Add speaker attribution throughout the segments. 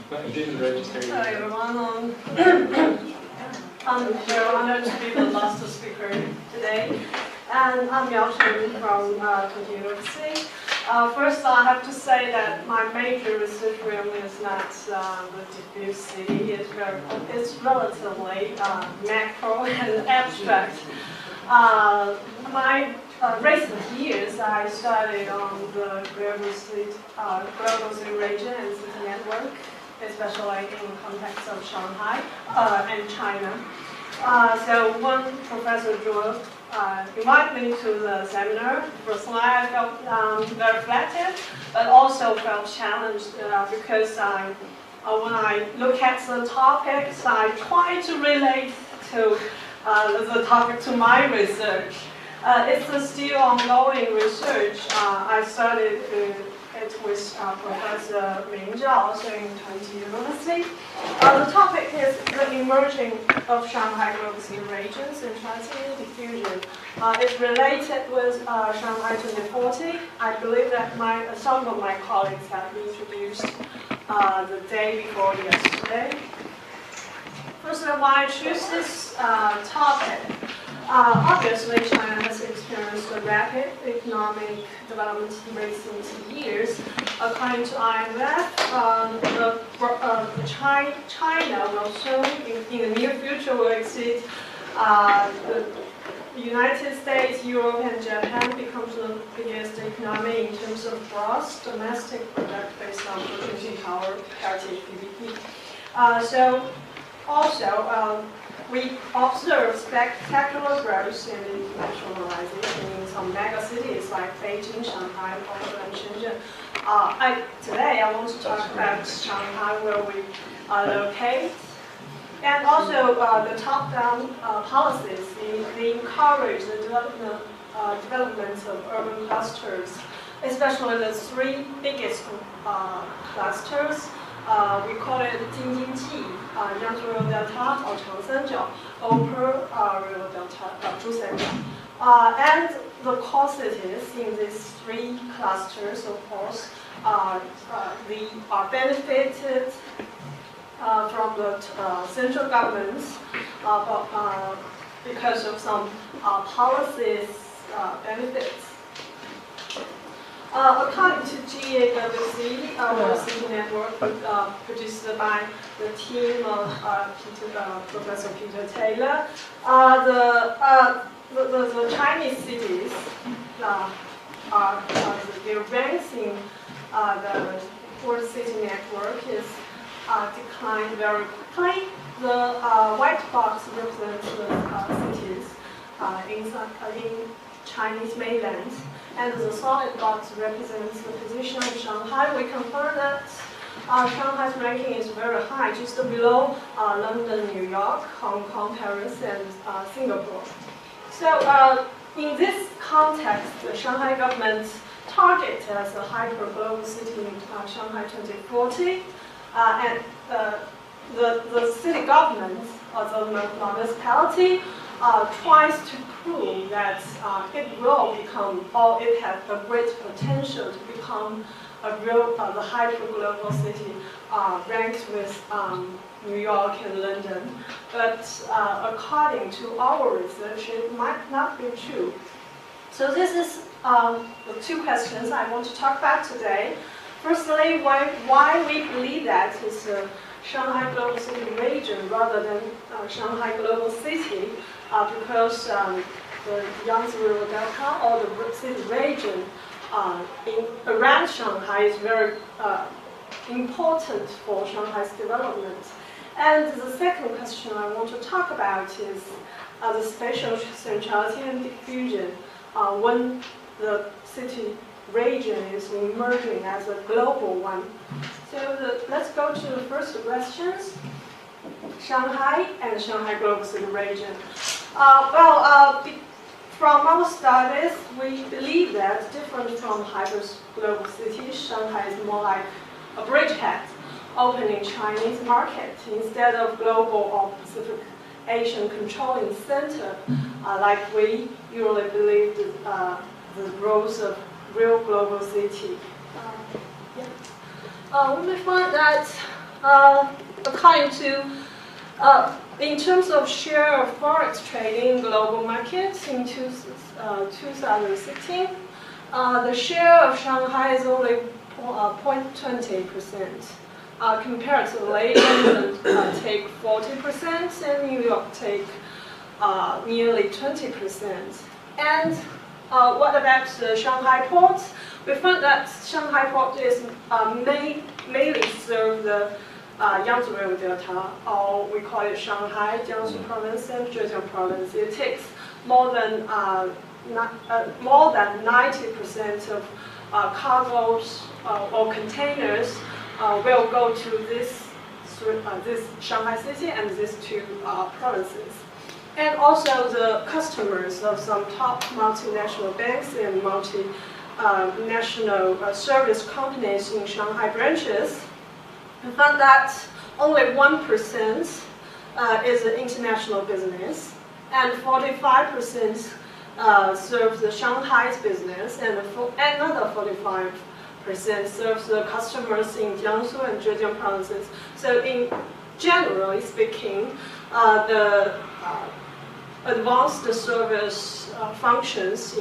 Speaker 1: It didn't register.
Speaker 2: Hi everyone. I'm very honored to be the last speaker today. And I'm Yao Cheng from Tongji University. First, I have to say that my major research realm is not the diffuse city. It's relatively macro and abstract. My recent years, I studied on the global city region and city network, especially in the context of Shanghai and China. So when Professor Zhuo invited me to the seminar, personally I felt very flattered, but also felt challenged because when I look at the topics, I try to relate to the topic to my research. It's a still ongoing research. I studied it with Professor Yao Cheng in Tongji University. The topic is the emerging of Shanghai global city regions, centrality and diffusion. It's related with Shanghai 2040. I believe that some of my colleagues have introduced the day before yesterday. First of all, why I choose this topic? Obviously, China has experienced a rapid economic development in recent years. According to IMF, China will soon, in the near future, will exceed the United States, Europe, and Japan, becomes the biggest economy in terms of gross domestic product based on purchasing power, heritage PPP. We observe spectacular growth in internationalization in some mega cities like Beijing, Shanghai, Tongji, and Shenzhen. Today, I want to talk about Shanghai, where we locate, and also the top-down policies. They encourage the development of urban clusters, especially the three biggest clusters. We call it Jingjingji, Yangtze River Delta, or Changsanjiao, Upper River Delta, Zhusanjiao. And the core cities in these three clusters, of course, they are benefited from the central governments because of some policies benefits. According to GAWC, our city network produced by the team of Professor Peter Taylor, the Chinese cities their ranks in the World City Network is declined very quickly. The white box represents the cities in Chinese mainland, and the solid box represents the position of Shanghai. We confirm that Shanghai's ranking is very high, just below London, New York, Hong Kong, Paris, and Singapore. So in this context, the Shanghai government target as a hyper-global city in Shanghai 2040, and the city government, or the municipality, tries to prove that it will become, or it has a great potential to become a real, the hyper-global city ranked with New York and London. But according to our research, it might not be true. So this is the two questions I want to talk about today. Firstly, why we believe that it's a Shanghai global city region rather than Shanghai global city, because the Yangtze River Delta, or the city region around Shanghai, is very important for Shanghai's development. And the second question I want to talk about is the spatial centrality and diffusion when the city region is emerging as a global one. So let's go to the first questions. Shanghai and Shanghai global city region. From our studies, we believe that different from hyper-global cities, Shanghai is more like a bridgehead opening Chinese market instead of global or Pacific Asian controlling center, like we usually believe the growth of real global city. We may find that according to, in terms of share of forex trading in global markets in 2016, the share of Shanghai is only 0.20%. Comparatively, London take 40% and New York take nearly 20%. And what about the Shanghai port? We found that Shanghai port is mainly serve the Yangtze River Delta, or we call it Shanghai, Jiangsu Province, and Zhejiang Province. It takes more than 90% of cargoes or containers will go to this Shanghai city and these two provinces. And also the customers of some top multinational banks and multinational service companies in Shanghai branches. We found that only 1% is an international business, and 45% serves the Shanghai's business, and another 45% serves the customers in Jiangsu and Zhejiang provinces. So, generally speaking, the advanced service functions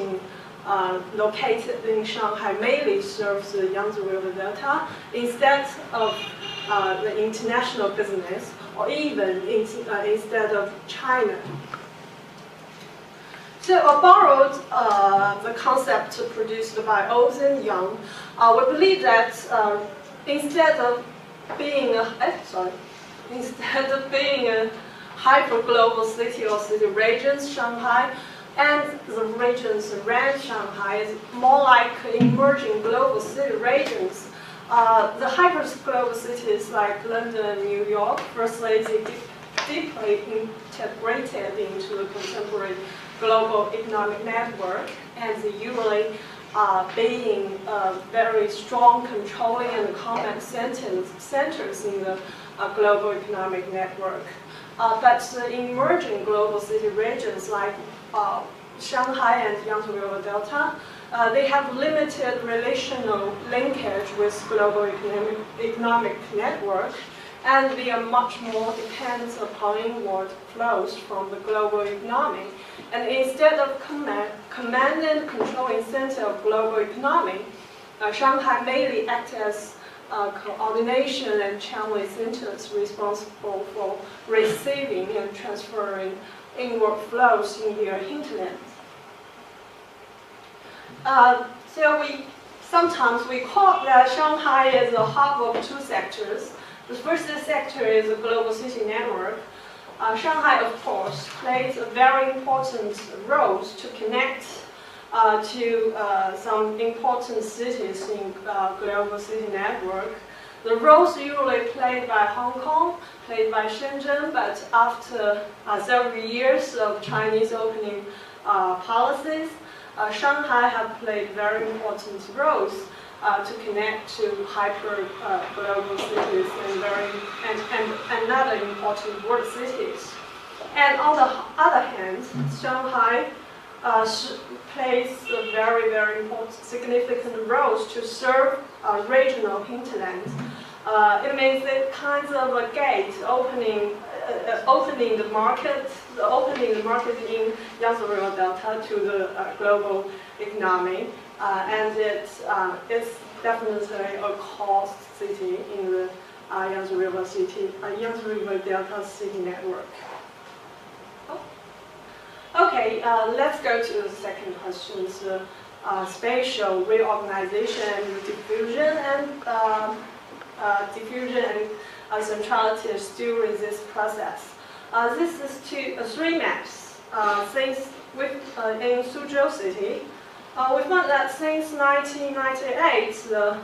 Speaker 2: located in Shanghai mainly serves the Yangtze River Delta instead of the international business, or even instead of China. So I borrowed the concept produced by Oz and Young. We believe that instead of being a hyper-global city or city regions, Shanghai, and the regions around Shanghai is more like emerging global city regions. The hyper-global cities like London and New York, firstly, they deeply integrated into the contemporary global economic network, and they usually being very strong controlling and command centers in the global economic network. But the emerging global city regions like Shanghai and Yangtze River Delta, they have limited relational linkage with global economic network, and they are much more dependent upon inward flows from the global economy. And instead of command and controlling center of global economy, Shanghai mainly acts as coordination and channeling centers responsible for receiving and transferring inward flows in their hinterland. So sometimes we call that Shanghai is a hub of two sectors. The first sector is a global city network. Shanghai, of course, plays a very important role to connect to some important cities in global city network. The roles usually played by Hong Kong, played by Shenzhen, but after several years of Chinese opening policies, Shanghai have played very important roles to connect to hyper-global cities and another important world cities. And on the other hand, Shanghai plays a very, very important, significant roles to serve regional hinterland. It means it kinds of a gate opening the market in Yangtze River Delta to the global economy, and it's definitely a cost city in the Yangtze River Delta city network. Okay, let's go to the second question. So, spatial reorganization and diffusion, and centrality during this process. This is three maps. Since in Suzhou City, we found that since 1998, the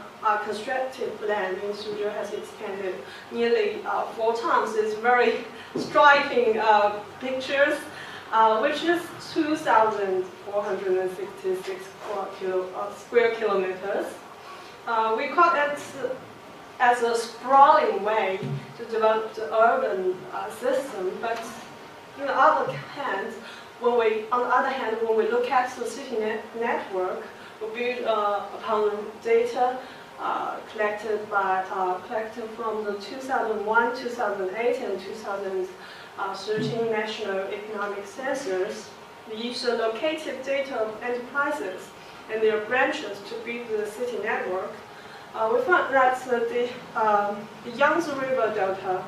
Speaker 2: constructed land in Suzhou has expanded nearly 4 times. It's very striking pictures, which is 2,466 square kilometers. We call that as a sprawling way to develop the urban system, but on the other hand, when we look at the city network, we build upon the data collected from the 2001, 2008, and 2013 national economic census. The use of locative data of enterprises and their branches to build the city network. We found that the Yangtze River Delta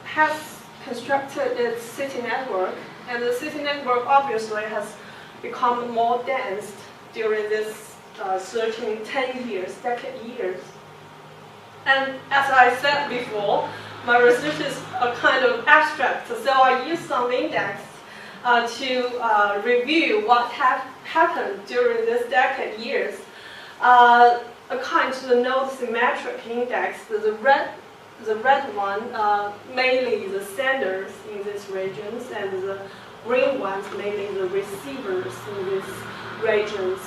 Speaker 2: has constructed its city network, and the city network obviously has become more dense during this 10 years, decade years. And as I said before, my research is a kind of abstract, so I use some index to review what happened during this decade years. A kind of node symmetric index, the red one, mainly the senders in these regions, and the green ones, mainly the receivers in these regions.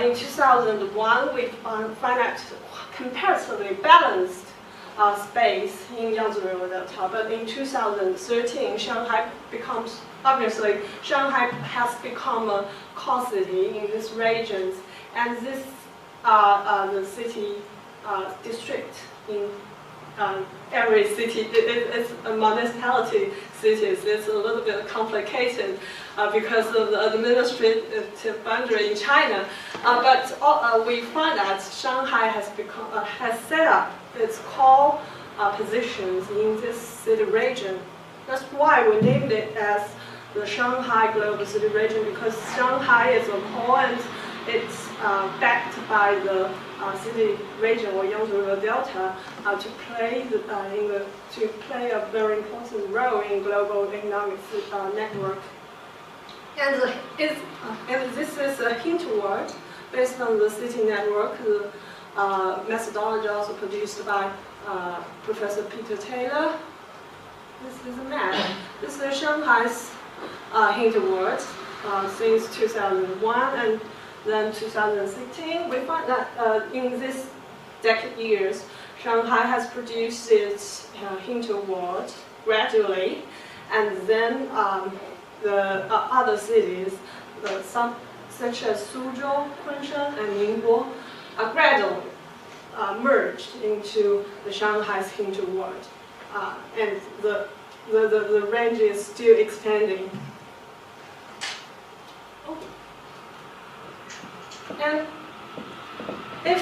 Speaker 2: In 2001, we find out comparatively balanced space in Yangtze River Delta, but in 2013, Shanghai has become a core city in these regions, and this the city district in every city. It's a municipality cities. It's a little bit complicated because of the administrative boundary in China. But we find that Shanghai has set up its core positions in this city region. That's why we named it as the Shanghai Global City Region, because Shanghai is a core and it's backed by the city region or Yangtze River Delta to play a very important role in global economic network. And this is a hint word based on the city network. The methodology also produced by Professor Peter Taylor. This is a map. This is Shanghai's hint word since 2001 and then 2016. We find that in this decade years, Shanghai has produced its hint word gradually, and then the other cities, such as Suzhou, Kunshan, and Ningbo, are gradually merged into the Shanghai's hint word, and the range is still expanding. And if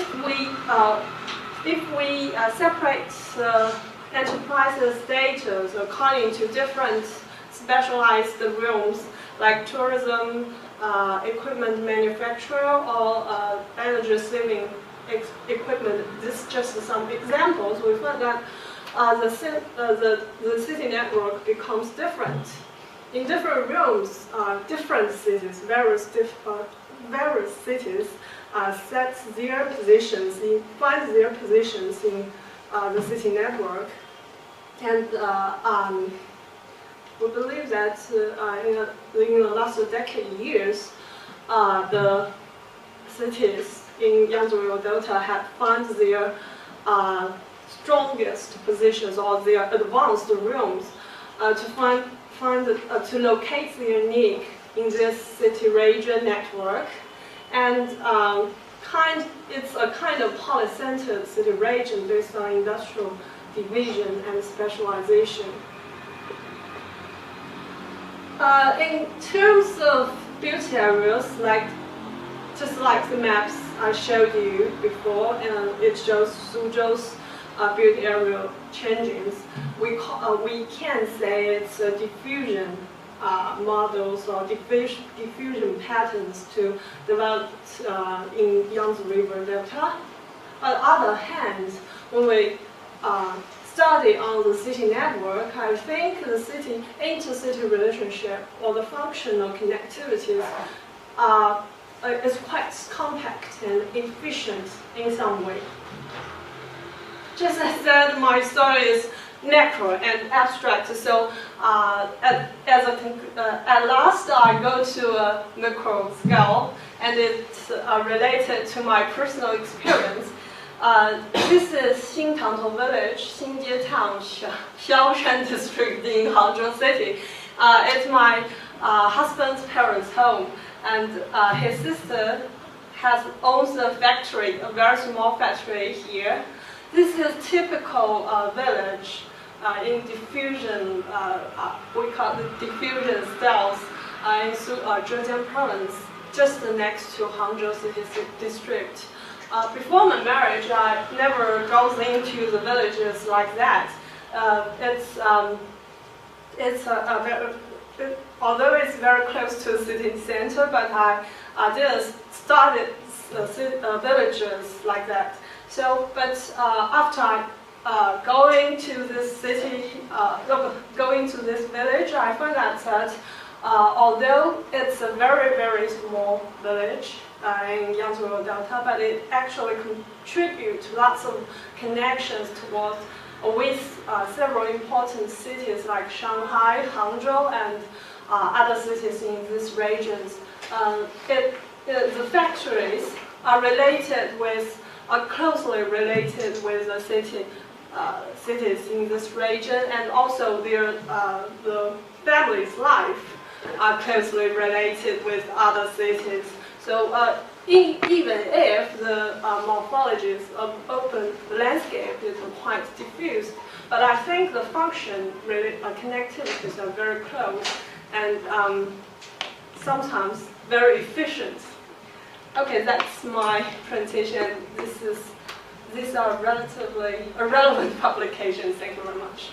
Speaker 2: we separate enterprises' data according to different specialized realms, like tourism, equipment manufacturer, or energy saving equipment, this is just some examples. We find that the city network becomes different. In different realms, different cities, various cities find their positions in the city network, and we believe that in the last decade years, the cities in Yangtze River Delta have found their strongest positions or their advanced realms to locate their need in this city region network, and it's a kind of polycentered city region based on industrial division and specialization. In terms of built areas, just like the maps I showed you before, and it shows Suzhou's built area changes, we can say it's a diffusion models or diffusion patterns to develop in Yangtze River Delta. On the other hand, when we study on the city network, I think the intercity relationship or the functional connectivities is quite compact and efficient in some way. Just as I said, my story is macro and abstract, so at last I go to a macro scale, and it's related to my personal experience. This is Xintangtou Village, Xinjie Town, Yao Cheng district in Hangzhou City. It's my husband's parents' home, and his sister owns a factory, a very small factory here. This is typical village in diffusion, we call it diffusion styles in Zhejiang province, just next to Hangzhou city district. Before my marriage, I never goes into the villages like that. Although it's very close to the city center, but I didn't started villages like that. So, but after going to this city, going to this village, I found out that although it's a very, very small village in Yangtze River Delta, but it actually contributes lots of connections towards with several important cities like Shanghai, Hangzhou, and other cities in these regions. The factories are closely related with the cities in this region, and also the family's life are closely related with other cities. So even if the morphologies of open landscape is quite diffused, but I think the function connectivities are very close and sometimes very efficient. Okay, that's my presentation. These are relatively irrelevant publications. Thank you very much.